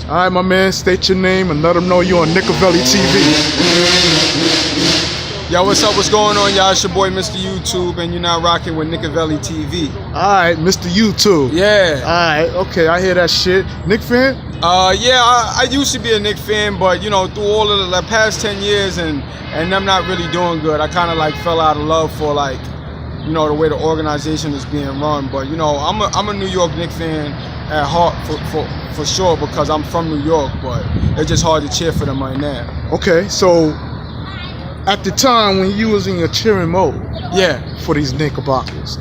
All right, my man, state your name and let them know you're on Nickavelli TV. Yo, what's up? What's going on, y'all? It's your boy, Mr. YouTube, and you're now rocking with Nickavelli TV. All right, Mr. YouTube. Yeah. All right, okay, I hear that shit. Knick fan? Yeah, I used to be a Knicks fan, but, you know, through all of the past 10 years and them not really doing good, I kind of, like, fell out of love for, like, you know, the way the organization is being run. But, you know, I'm a New York Knicks fan at heart for sure because I'm from New York, but it's just hard to cheer for them right now. Okay, so at the time when you was in your cheering mode, yeah, for these Knickerbockers,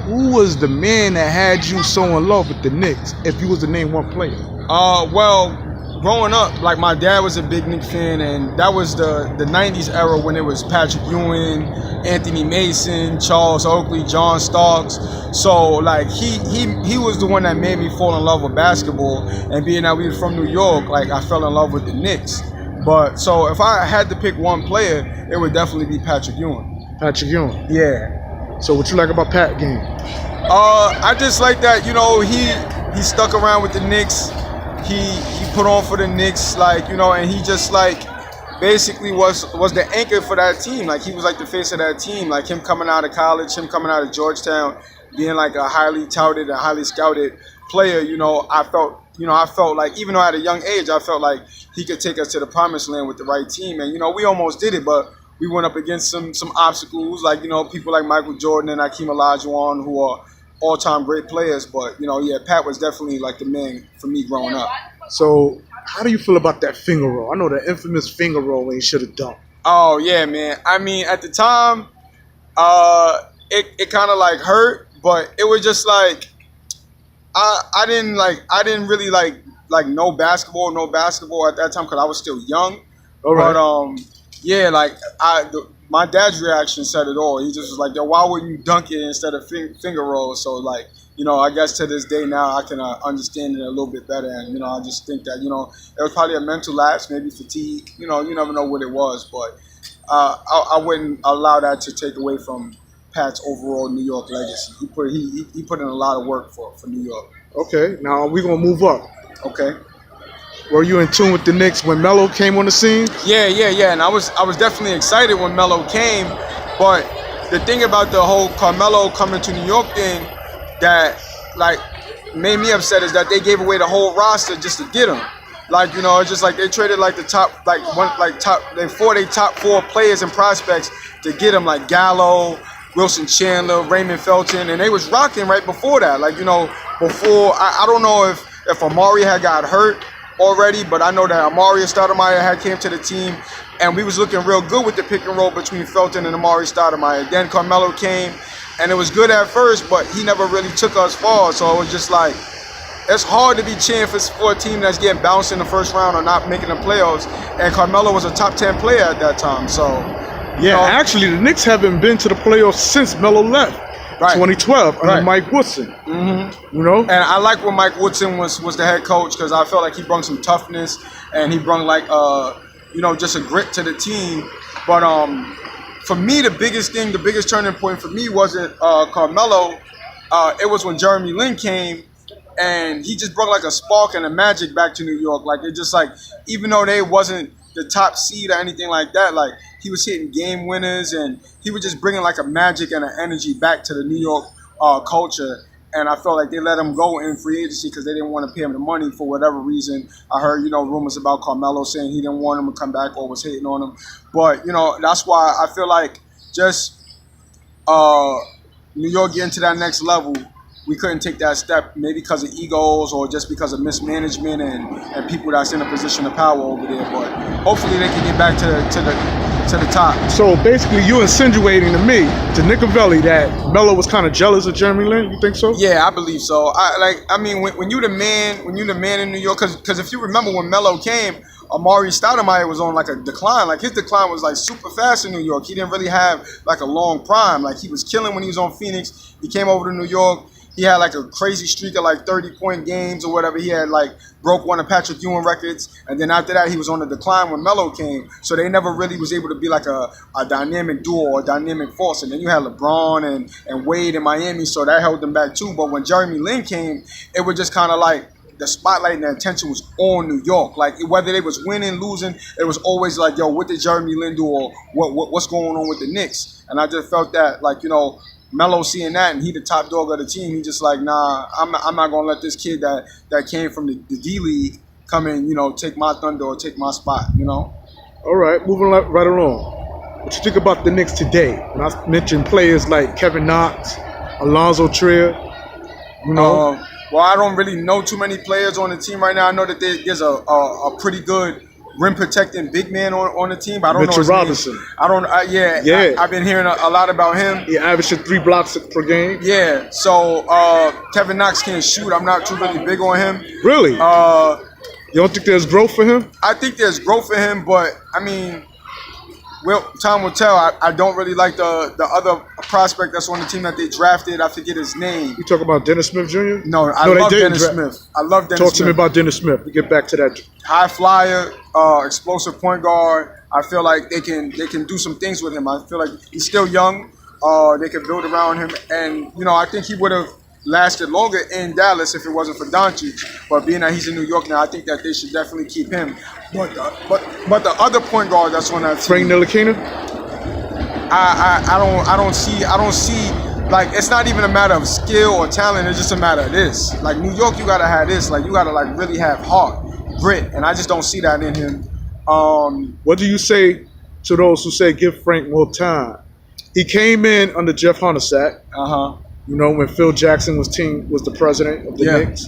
who was the man that had you so in love with the Knicks? If you was to name one player. Well, growing up, like my dad was a big Knicks fan, and that was the '90s era when it was Patrick Ewing, Anthony Mason, Charles Oakley, John Starks. So like he was the one that made me fall in love with basketball, and being that we were from New York, like I fell in love with the Knicks. But so if I had to pick one player, it would definitely be Patrick Ewing. Patrick Ewing. Yeah. So what you like about Pat game? I just like that, you know, he stuck around with the Knicks. He put on for the Knicks, like, you know, and he just like basically was the anchor for that team. Like he was like the face of that team. Like him coming out of college, him coming out of Georgetown, being like a highly touted and highly scouted player, you know, I felt like even though at a young age, I felt like he could take us to the promised land with the right team. And, you know, we almost did it, but we went up against some obstacles, like, you know, people like Michael Jordan and Hakeem Olajuwon, who are all-time great players. But, you know, yeah, Pat was definitely like the man for me growing up. So how do you feel about that finger roll? I know the infamous finger roll when he should have dunked. Oh, yeah, man. I mean, at the time, it kind of like hurt, but it was just like, I didn't really know basketball at that time because I was still young. All right. But yeah, like my dad's reaction said it all. He just was like, "Yo, why wouldn't you dunk it instead of finger roll?" So like, you know, I guess to this day now I can understand it a little bit better, and you know, I just think that, you know, it was probably a mental lapse, maybe fatigue. You know, you never know what it was, but I wouldn't allow that to take away from Pat's overall New York legacy. He put in a lot of work for New York. Okay, now we're gonna move up. Okay. Were you in tune with the Knicks when Melo came on the scene? Yeah, and I was definitely excited when Melo came, but the thing about the whole Carmelo coming to New York thing that like made me upset is that they gave away the whole roster just to get him. Like, you know, it's just like they traded like the top top four players and prospects to get him, like Gallo, Wilson Chandler, Raymond Felton, and they was rocking right before that. Like, you know, before, I don't know if Amari had got hurt already, but I know that Amari Stoudemire had came to the team, and we was looking real good with the pick and roll between Felton and Amari Stoudemire. Then Carmelo came, and it was good at first, but he never really took us far. So it was just like, it's hard to be cheering for a team that's getting bounced in the first round or not making the playoffs, and Carmelo was a top 10 player at that time, so... Yeah, actually, the Knicks haven't been to the playoffs since Melo left, right. 2012, under Mike Woodson. Mm-hmm. You know, and I like when Mike Woodson was the head coach because I felt like he brought some toughness and he brought like you know, just a grit to the team. But for me, the biggest turning point for me wasn't Carmelo. It was when Jermey Lin came, and he just brought like a spark and a magic back to New York. Like it just like, even though they wasn't the top seed or anything like that, like he was hitting game winners and he was just bringing like a magic and an energy back to the New York culture. And I felt like they let him go in free agency because they didn't want to pay him the money for whatever reason. I heard, you know, rumors about Carmelo saying he didn't want him to come back or was hating on him. But, you know, that's why I feel like just New York getting to that next level, we couldn't take that step, maybe because of egos or just because of mismanagement and people that's in a position of power over there. But hopefully they can get back to the top. So basically, you insinuating to me, to Nickavelli, that Melo was kind of jealous of Jermey Lin. You think so? Yeah, I believe so. I mean, when you the man in New York, because if you remember when Melo came, Amari Stoudemire was on like a decline. Like his decline was like super fast in New York. He didn't really have like a long prime. Like he was killing when he was on Phoenix. He came over to New York. He had like a crazy streak of like 30-point games or whatever. He had like broke one of Patrick Ewing records. And then after that, he was on the decline when Melo came. So they never really was able to be like a dynamic duo or a dynamic force. And then you had LeBron and Wade in Miami. So that held them back too. But when Jermey Lin came, it was just kind of like the spotlight and the attention was on New York. Like whether they was winning, losing, it was always like, yo, what did Jermey Lin do, or what's going on with the Knicks? And I just felt that, like, you know, Melo seeing that, and he the top dog of the team. He just like, nah, I'm not gonna let this kid that came from the D League come in, you know, take my thunder or take my spot, you know. All right, moving right along. What you think about the Knicks today? When I mentioned players like Kevin Knox, Alonzo Trier, you know. Well, I don't really know too many players on the team right now. I know that there's a pretty good rim protecting big man on the team. But I don't Mitchell know his Robinson. name. I don't. I've been hearing a lot about him. He averaging 3 blocks per game. Yeah. So Kevin Knox can't shoot. I'm not too really big on him. Really? You don't think there's growth for him? I think there's growth for him, but I mean, well, time will tell. I don't really like the other prospect that's on the team that they drafted. I forget his name. You talking about Dennis Smith Jr.? No, I love Dennis Smith. I love Dennis Smith. Talk to me about Dennis Smith. We get back to that. High flyer, explosive point guard. I feel like they can do some things with him. I feel like he's still young. They can build around him, and you know, I think he would have lasted longer in Dallas if it wasn't for Doncic. But being that he's in New York now, I think that they should definitely keep him. But the other point guard that's on that team, Frank Ntilikina? I don't see like, it's not even a matter of skill or talent. It's just a matter of this. Like New York, you gotta have this. Like you gotta like really have heart, grit, and I just don't see that in him. What do you say to those who say give Frank more time? He came in under Jeff Hornacek. You know, when Phil Jackson was the president of the Knicks,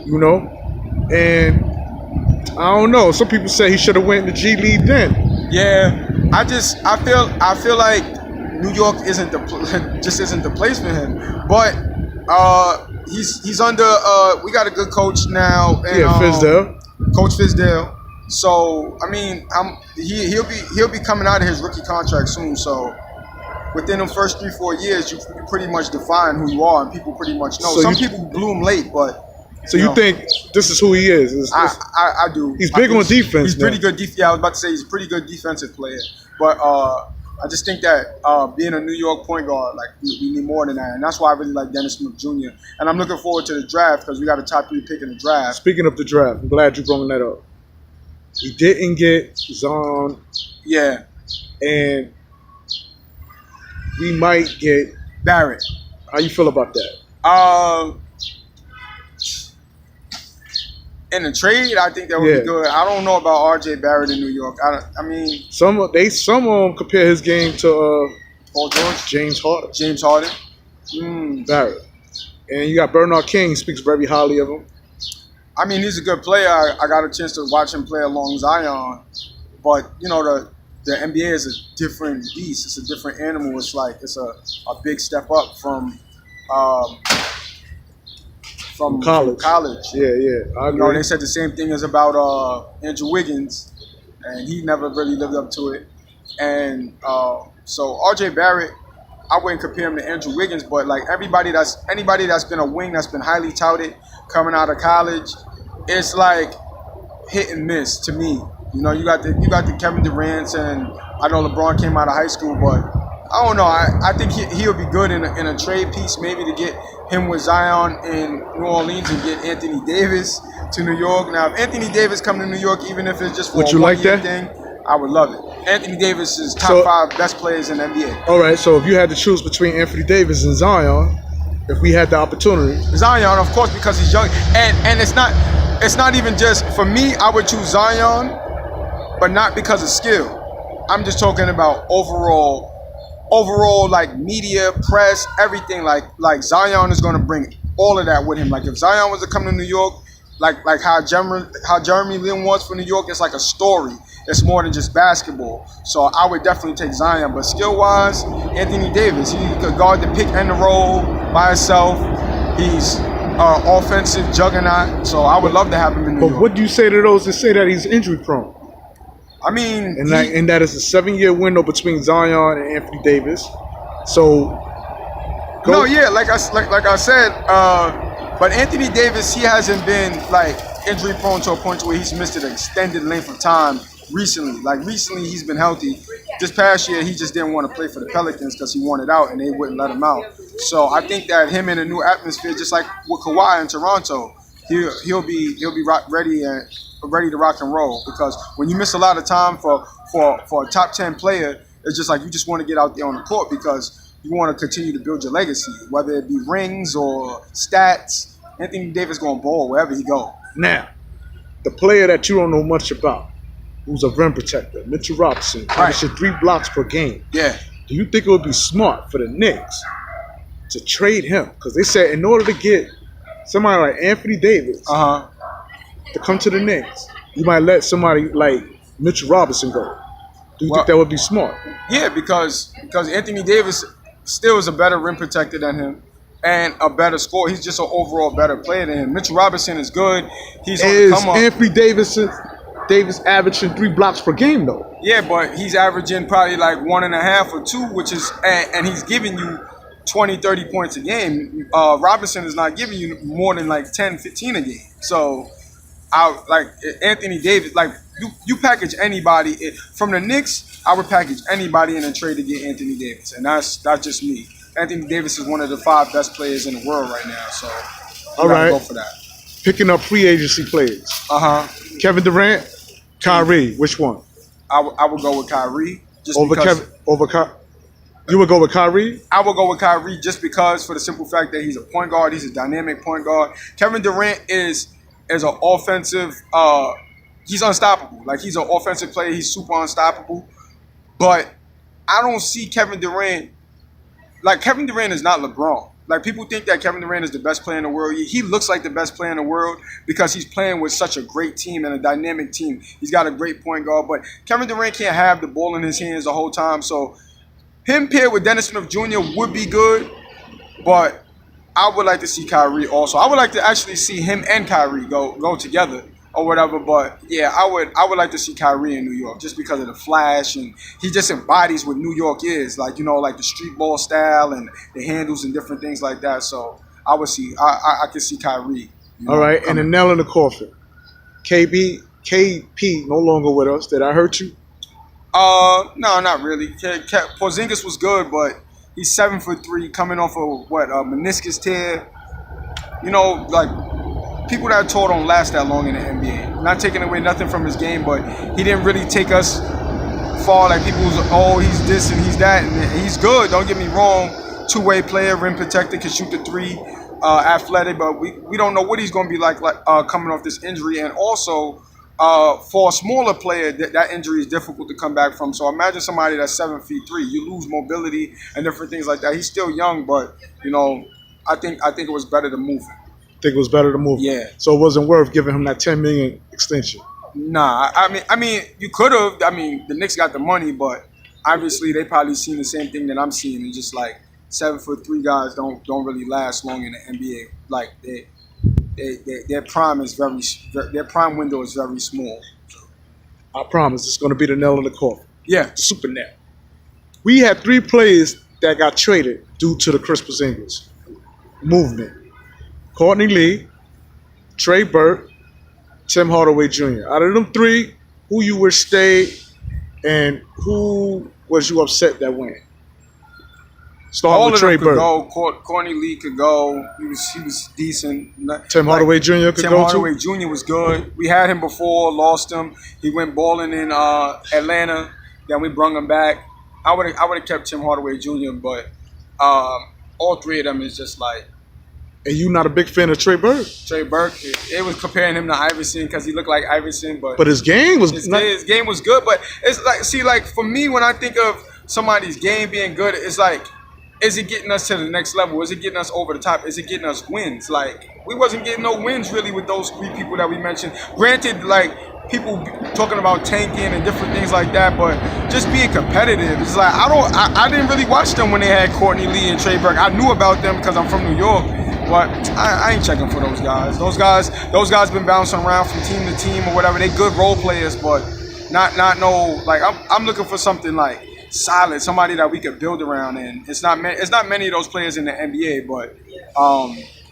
you know, and I don't know. Some people say he should have went in the G League then. Yeah, I feel like New York isn't the place for him. But he's under. We got a good coach now. And, Fizdale. Coach Fizdale. So I mean, he'll be coming out of his rookie contract soon. So within the first 3-4 years, you pretty much define who you are, and people pretty much know. So some people bloom late, but. So you think this is who he is? I do. He's big on defense. He's pretty good. I was about to say he's a pretty good defensive player, but I just think that being a New York point guard, like we need more than that, and that's why I really like Dennis Smith Jr. And I'm looking forward to the draft because we got a top 3 pick in the draft. Speaking of the draft, I'm glad you brought that up. We didn't get Zion. Yeah. And we might get Barrett. How you feel about that? In the trade, I think that would be good. I don't know about R.J. Barrett in New York. I mean, some of them compare his game to Paul George, James Harden. Barrett, and you got Bernard King speaks very highly of him. I mean, he's a good player. I got a chance to watch him play along Zion, but you know the NBA is a different beast. It's a different animal. It's like it's a big step up from college. Yeah, I agree. You know, they said the same thing as about Andrew Wiggins, and he never really lived up to it. And so R.J. Barrett, I wouldn't compare him to Andrew Wiggins, but like anybody that's been a wing that's been highly touted coming out of college, it's like hit and miss to me. You know, you got the Kevin Durant, and I know LeBron came out of high school, but I don't know. I think he'll be good in a trade piece, maybe to get him with Zion in New Orleans and get Anthony Davis to New York. Now, if Anthony Davis come to New York, even if it's just for a one-year thing, I would love it. Anthony Davis is top 5 best players in the NBA. All right, so if you had to choose between Anthony Davis and Zion, if we had the opportunity, Zion, of course, because he's young, and it's not even just for me. I would choose Zion, but not because of skill. I'm just talking about overall like media, press, everything. Like Zion is going to bring all of that with him. Like if Zion was to come to New York, like how Jermey Lin was for New York, it's like a story. It's more than just basketball. So I would definitely take Zion. But skill-wise, Anthony Davis, he could guard the pick and the roll by himself. He's offensive juggernaut. So I would love to have him in New York. But what do you say to those that say that he's injury-prone? I mean, and that is a 7-year window between Zion and Anthony Davis. So, like I said, but Anthony Davis, he hasn't been like injury prone to a point where he's missed an extended length of time recently. Like recently, he's been healthy. This past year, he just didn't want to play for the Pelicans because he wanted out and they wouldn't let him out. So I think that him in a new atmosphere, just like with Kawhi in Toronto, ready to rock and roll. Because when you miss a lot of time for a top 10 player, it's just like you just want to get out there on the court because you want to continue to build your legacy, whether it be rings or stats. Anthony Davis going to ball wherever he go. Now, the player that you don't know much about, who's a rim protector, Mitchell Robinson, averaging 3 blocks per game. Yeah. Do you think it would be smart for the Knicks to trade him? Because they said in order to get somebody like Anthony Davis to come to the Knicks, you might let somebody like Mitchell Robinson go. Do you think that would be smart? Yeah, because Anthony Davis still is a better rim protector than him and a better scorer. He's just an overall better player than him. Mitchell Robinson is good. He's on the come up. Anthony Davis averaging 3 blocks per game though. Yeah, but he's averaging probably like 1.5 or 2, which is and he's giving you 20, 30 points a game. Robinson is not giving you more than like 10, 15 a game. So I like Anthony Davis, like you package anybody from the Knicks, I would package anybody in a trade to get Anthony Davis. And that's just me. Anthony Davis is one of the 5 best players in the world right now. So all right, go for that. Picking up free agency players. Kevin Durant, Kyrie, which one? I would go with Kyrie. Just over because, you would go with Kyrie? I would go with Kyrie just because, for the simple fact that he's a point guard. He's a dynamic point guard. Kevin Durant is an offensive. He's unstoppable. Like, he's an offensive player. He's super unstoppable. But I don't see Kevin Durant. Like, Kevin Durant is not LeBron. Like, people think that Kevin Durant is the best player in the world. He looks like the best player in the world because he's playing with such a great team and a dynamic team. He's got a great point guard, but Kevin Durant can't have the ball in his hands the whole time. So him paired with Dennis Smith Jr. would be good, but I would like to see Kyrie also. I would like to actually see him and Kyrie go together or whatever. But yeah, I would like to see Kyrie in New York just because of the flash, and he just embodies what New York is, like, you know, like the street ball style and the handles and different things like that. So I could see Kyrie. All right, coming. And the nail in the coffin, KP no longer with us. Did I hurt you? No, not really. Porzingis was good, but he's 7'3", coming off of a meniscus tear. You know, like, people that tour don't last that long in the NBA. Not taking away nothing from his game, but he didn't really take us far. Like, people was, he's this and he's that, and he's good. Don't get me wrong. 2-way player, rim protector, can shoot the 3, athletic, but we don't know what he's going to be like coming off this injury. And also, for a smaller player, that injury is difficult to come back from. So imagine somebody that's 7'3". You lose mobility and different things like that. He's still young, but, you know, I think it was better to move him. Think it was better to move him? Yeah. So it wasn't worth giving him that $10 million extension? Nah, I mean, you could have. I mean, the Knicks got the money, but obviously they probably seen the same thing that I'm seeing. And just like 7'3" guys don't really last long in the NBA. Like, their prime window is very small. I promise it's going to be the nail in the coffin. Yeah, the super nail. We had 3 players that got traded due to the Chris Porzingis movement. Courtney Lee, Trey Burke, Tim Hardaway Jr. Out of them 3, who you wish stayed and who was you upset that went? Start with Trey Burke. Go. Courtney Lee could go. He was decent. Tim Hardaway Jr. could go too? Tim Hardaway Jr. was good. We had him before, lost him. He went balling in Atlanta. Then we brung him back. I would have kept Tim Hardaway Jr., but all 3 of them is just like. And you not a big fan of Trey Burke? Trey Burke, it was comparing him to Iverson because he looked like Iverson, but his game was his game was good. But it's like, see, like, for me, when I think of somebody's game being good, it's like, is it getting us to the next level? Is it getting us over the top? Is it getting us wins? Like, we wasn't getting no wins really with those 3 people that we mentioned. Granted, like, people talking about tanking and different things like that, but just being competitive. It's like, I didn't really watch them when they had Courtney Lee and Trey Burke. I knew about them because I'm from New York. But I ain't checking for those guys. Those guys been bouncing around from team to team or whatever. They good role players, but not no, like, I'm looking for something like solid, somebody that we could build around. And it's not many of those players in the NBA, but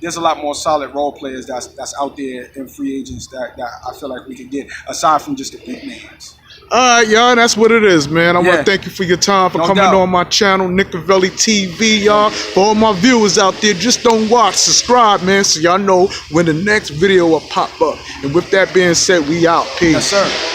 there's a lot more solid role players that's out there in free agents that I feel like we could get aside from just the big names. All right, y'all, that's what it is, man. I want Yeah. to thank you for your time, for No coming doubt. on my channel, Nickavelli TV, y'all. For all my viewers out there, just don't watch, subscribe, man, so y'all know when the next video will pop up. And with that being said, we out. Peace. Yes, sir.